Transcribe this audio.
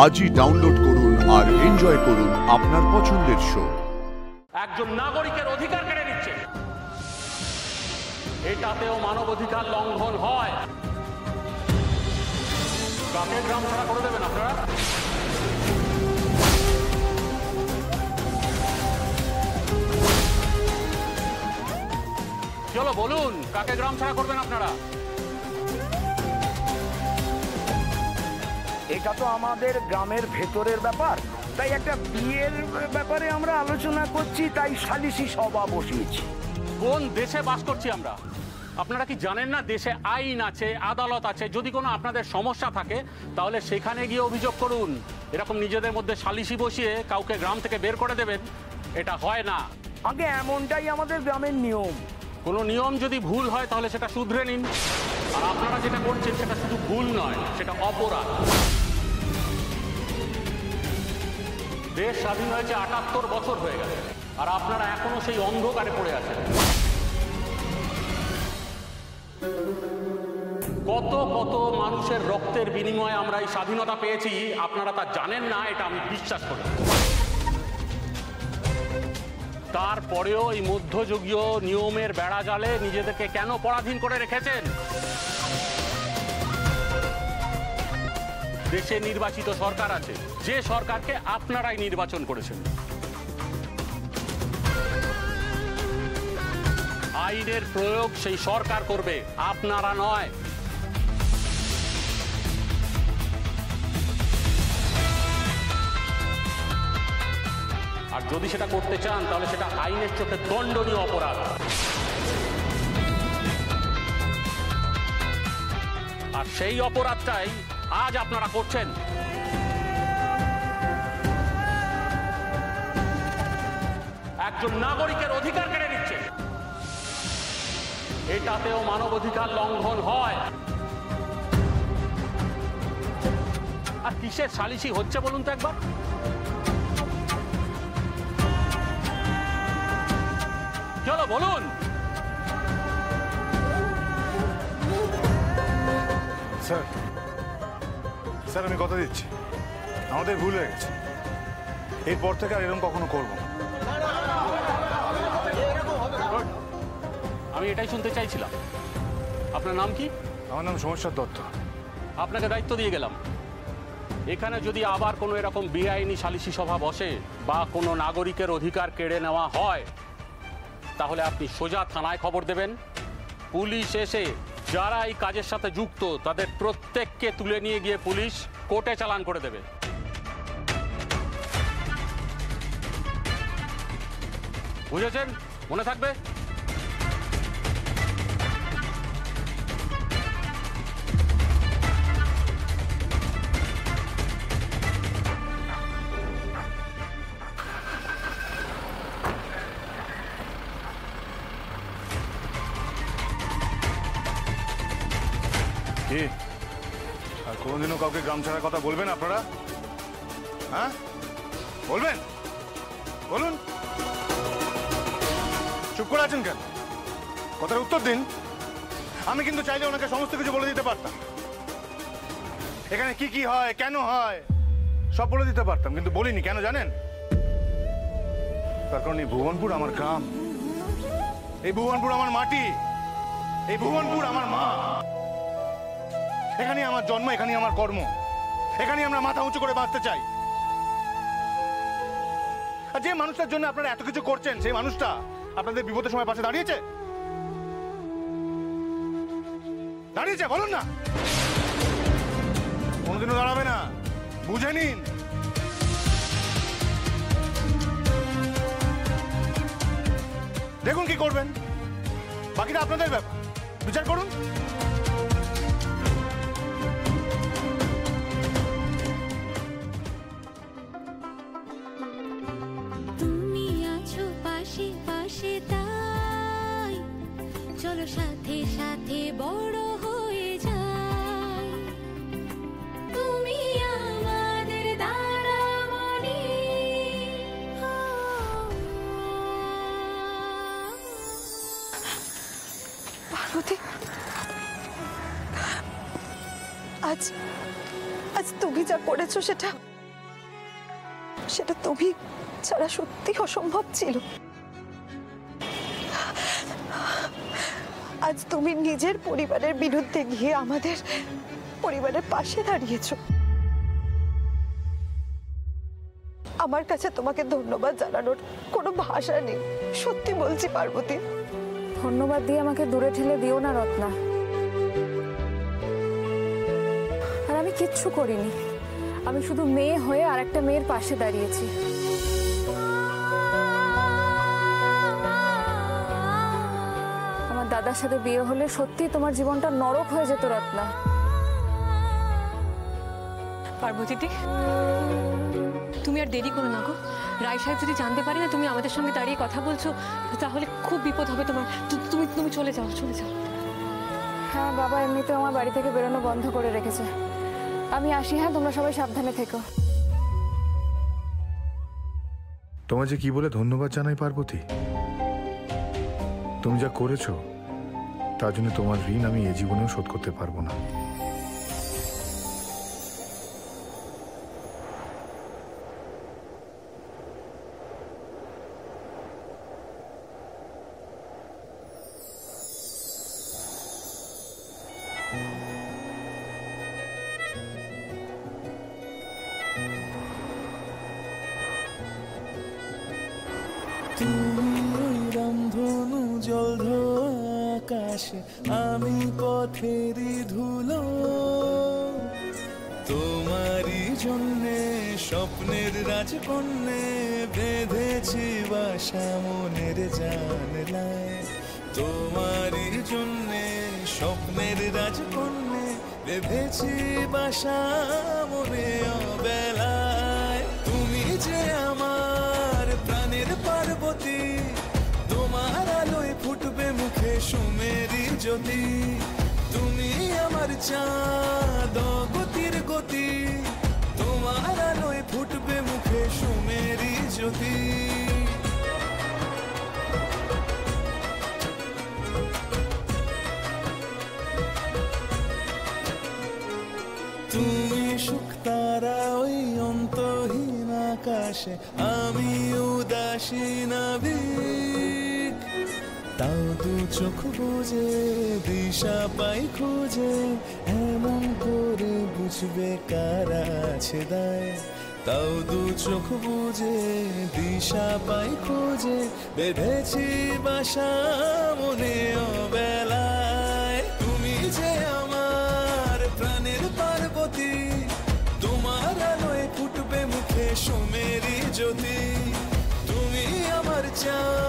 আজই ডাউনলোড করুন আর এনজয় করুন আপনার পছন্দের শো। একজন নাগরিকের অধিকার কেড়ে নিচ্ছে, এটাতেও মানবাধিকার লঙ্ঘন হয়। কাকে গ্রাম ছাড়া করে দেবেন আপনারা? চলো বলুন, কাকে গ্রাম ছাড়া করবেন আপনারা? এটা তো আমাদের গ্রামের ভেতরের ব্যাপার, তাই একটা বিয়ের ব্যাপারে আমরা আলোচনা করছি, তাই সালিশি সভা বসিয়েছি। কোন দেশে বাস করছি আমরা? আপনারা কি জানেন না দেশে আইন আছে, আদালত আছে? যদি কোনো আপনাদের সমস্যা থাকে তাহলে সেখানে গিয়ে অভিযোগ করুন। এরকম নিজেদের মধ্যে সালিশি বসিয়ে কাউকে গ্রাম থেকে বের করে দেবেন, এটা হয় না। আগে এমনটাই আমাদের গ্রামের নিয়ম। কোনো নিয়ম যদি ভুল হয় তাহলে সেটা শুধরে নিন। আর আপনারা যেটা করছেন সেটা শুধু ভুল নয়, সেটা অপরাধ। দেশ স্বাধীন হয়েছে ৭৮ বছর হয়ে গেছে, আর আপনারা এখনো সেই অন্ধকারে পড়ে আছেন। কত কত মানুষের রক্তের বিনিময়ে আমরা এই স্বাধীনতা পেয়েছি, আপনারা তা জানেন না, এটা আমি বিশ্বাস করি। তারপরেও এই মধ্যযুগীয় নিয়মের বেড়া জালে নিজেদেরকে কেন পরাধীন করে রেখেছেন? দেশে নির্বাচিত সরকার আছে, যে সরকারকে আপনারাই নির্বাচন করেছেন। আইনের প্রয়োগ সেই সরকার করবে, আপনারা নয়। আর যদি সেটা করতে চান তাহলে সেটা আইনের চোখে দণ্ডনীয় অপরাধ। আর সেই অপরাধটাই আজ আপনারা করছেন। একজন নাগরিকের অধিকার কেড়ে নিচ্ছে, এটাতেও মানবাধিকার লঙ্ঘন হয়। আর কিসের সালিশি হচ্ছে বলুন তো একবার? চলো বলুন। স্যার স্যার আমি কথা দিচ্ছি, আমাদের ভুল হয়ে গেছে। এরপর থেকে আর এরকম কখনো করবো না। আমি এটাই শুনতে চাইছিলাম। আপনার নাম কি? আমার নাম সোমেশ্বর দত্ত। আপনাকে দায়িত্ব দিয়ে গেলাম, এখানে যদি আবার কোনো এরকম বেআইনি সালিশি সভা বসে বা কোনো নাগরিকের অধিকার কেড়ে নেওয়া হয় তাহলে আপনি সোজা থানায় খবর দেবেন। পুলিশ এসে যারা এই কাজের সাথে যুক্ত তাদের প্রত্যেককে তুলে নিয়ে গিয়ে পুলিশ কোর্টে চালান করে দেবে। বুঝেছেন? মনে থাকবে। আর কোনোদিনও কাউকে গ্রাম ছাড়ার কথা বলবেন আপনারা? হ্যাঁ বলবেন? বলুন। চুপ করে আছেন কেন? কথার উত্তর দিন। আমি কিন্তু চাইলে ওনাকে সমস্ত কিছু বলে দিতে পারতাম, এখানে কি কি হয়, কেন হয় সব বলে দিতে পারতাম, কিন্তু বলিনি। কেন জানেন? তার কারণ এই ভুবনপুর আমার গ্রাম, এই ভুবনপুর আমার মাটি, এই ভুবনপুর আমার মা। এখানেই আমার জন্ম, এখানেই আমার কর্ম, এখানেই আমরা মাথা উঁচু করে বাঁচতে চাই। আর যে মানুষটার জন্য আপনারা এত কিছু করছেন, সেই মানুষটা আপনাদের বিপদের সময় পাশে দাঁড়িয়েছে? দাঁড়িয়েছে? বলুন না। কোনোদিনও দাঁড়াবে না, বুঝে নিন। দেখুন কি করবেন, বাকিটা আপনাদের ব্যাপার, বিচার করুন। চলো সাথে সাথে বড় হয়ে যাই, তুমি আমাদের দাঁড়ামণি। পার্বতী, আজ আজ তুমি যা করেছো সেটা তুমি ছাড়া সত্যি অসম্ভব ছিল। আজ তুমি নিজের পরিবারের বিরুদ্ধে গিয়ে আমাদের পরিবারের পাশে দাঁড়িয়েছো। আমার কাছে তোমাকে ধন্যবাদ জানানোর কোনো ভাষা নেই, সত্যি বলছি পার্বতী। ধন্যবাদ দিয়ে আমাকে দূরে ঠেলে দিও না রত্না। আর আমি কিচ্ছু করিনি, আমি শুধু মেয়ে হয়ে আর একটা মেয়ের পাশে দাঁড়িয়েছি। আমার দাদার সাথে বিয়ে হলে সত্যি তোমার জীবনটা নরক হয়ে যেত রত্না। পার্বতীদি, তুমি আর দেরি করো না গো। রায় সাহেব যদি জানতে পারে না তুমি আমাদের সঙ্গে দাঁড়িয়ে কথা বলছো, তাহলে খুব বিপদ হবে তোমার। তুমি চলে যাও, চলে যাও। হ্যাঁ, বাবা এমনিতেও আমার বাড়ি থেকে বেরোনো বন্ধ করে রেখেছে। আমি আসি। হ্যাঁ, তোমরা সবাই সাবধানে থেকো। তোমায় যে কি বলে ধন্যবাদ জানাই পার্বতী। তুমি যা করেছো তার জন্য তোমার ঋণ আমি এ জীবনেও শোধ করতে পারবো না। তুমি ওই রামধনু জল আকাশে, আমি পথেরই ধুলো। তোমারই জন্যে স্বপ্নের রাজকন্যে বেঁধেছি বাসা মনের জানলায়। তোমারই জন্যে স্বপ্নের রাজকন্যে বেঁধেছি বাসা মনে অবেলায়। তুমি যে আমার প্রাণের পার্বতী, তোমার আলোয় ফুটবে মুখে সুমেরি জ্যোতি। তুমি আমার চাঁদ গতির গতি, তোমার আলোয় ফুটবে মুখে সুমেরি জ্যোতি। তুমি শুকতারা ওই অন্তহীন আকাশে, আমি উদাসী নাবিক। তাও দু চোখ বুঝে দিশা পাই খুঁজে, এমন করে বুঝবে কারা আছে দায়। তাও দু চোখ বুঝে দিশা পাই খুঁজে, বেঁধেছি বাসা মনে অবেলায়। তুমি যে আমার প্রাণের পার্বতী, তোমার আলোয় ফুটবে মুখে সুমেরি জ্যোতি। তুমি আমার চাঁদ